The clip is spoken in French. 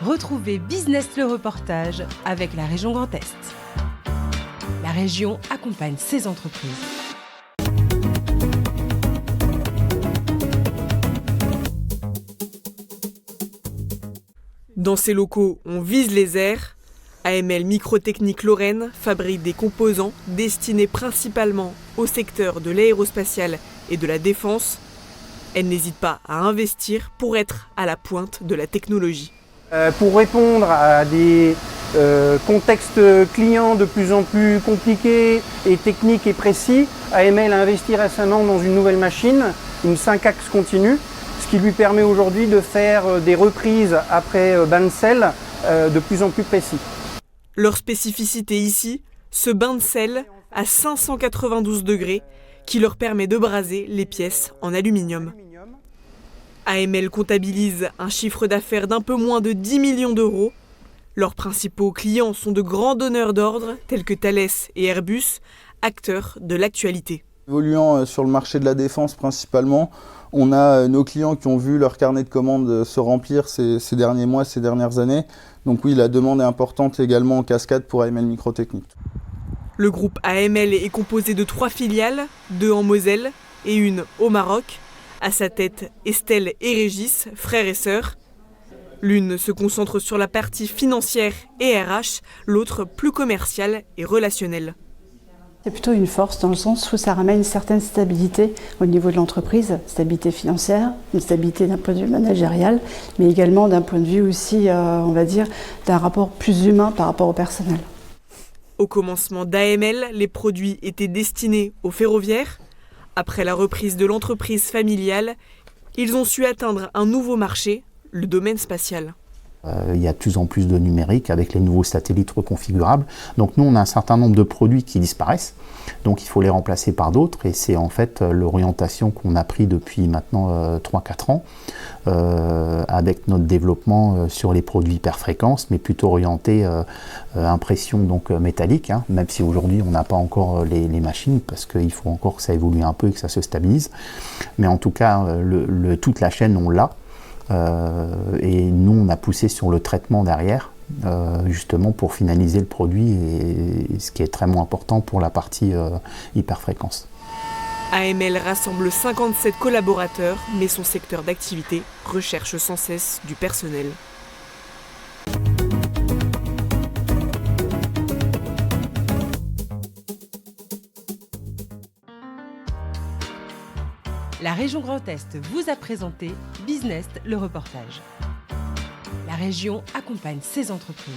Retrouvez Business le reportage avec la région Grand Est. La région accompagne ses entreprises. Dans ces locaux, on vise les airs. AML Microtechnique Lorraine fabrique des composants destinés principalement au secteur de l'aérospatial et de la défense. Elle n'hésite pas à investir pour être à la pointe de la technologie. Pour répondre à des contextes clients de plus en plus compliqués et techniques et précis, AML a investi récemment dans une nouvelle machine, une 5-axes continue, ce qui lui permet aujourd'hui de faire des reprises après bain de sel de plus en plus précis. Leur spécificité ici, ce bain de sel à 592 degrés qui leur permet de braser les pièces en aluminium. AML comptabilise un chiffre d'affaires d'un peu moins de 10 millions d'euros. Leurs principaux clients sont de grands donneurs d'ordre tels que Thales et Airbus, acteurs de l'actualité. Évoluant sur le marché de la défense principalement, on a nos clients qui ont vu leur carnet de commandes se remplir ces derniers mois, ces dernières années. Donc oui, la demande est importante également en cascade pour AML Microtechnique. Le groupe AML est composé de 3 filiales, 2 en Moselle et une au Maroc. À sa tête, Estelle et Régis, frères et sœurs. L'une se concentre sur la partie financière et RH, l'autre plus commerciale et relationnelle. C'est plutôt une force dans le sens où ça ramène une certaine stabilité au niveau de l'entreprise, stabilité financière, une stabilité d'un point de vue managérial, mais également d'un point de vue aussi, on va dire, d'un rapport plus humain par rapport au personnel. Au commencement d'AML, les produits étaient destinés aux ferroviaires. Après la reprise de l'entreprise familiale, ils ont su atteindre un nouveau marché, le domaine spatial. Il y a de plus en plus de numérique avec les nouveaux satellites reconfigurables. Donc nous, on a un certain nombre de produits qui disparaissent. Donc il faut les remplacer par d'autres. Et c'est en fait l'orientation qu'on a pris depuis maintenant 3-4 ans avec notre développement sur les produits hyperfréquences, mais plutôt orienté impression donc métallique, même si aujourd'hui on n'a pas encore les machines parce qu'il faut encore que ça évolue un peu et que ça se stabilise. Mais en tout cas, toute la chaîne, on l'a. Et nous, on a poussé sur le traitement derrière, justement pour finaliser le produit, et ce qui est très important pour la partie hyperfréquence. AML rassemble 57 collaborateurs, mais son secteur d'activité recherche sans cesse du personnel. La région Grand Est vous a présenté Business le reportage. La région accompagne ses entreprises.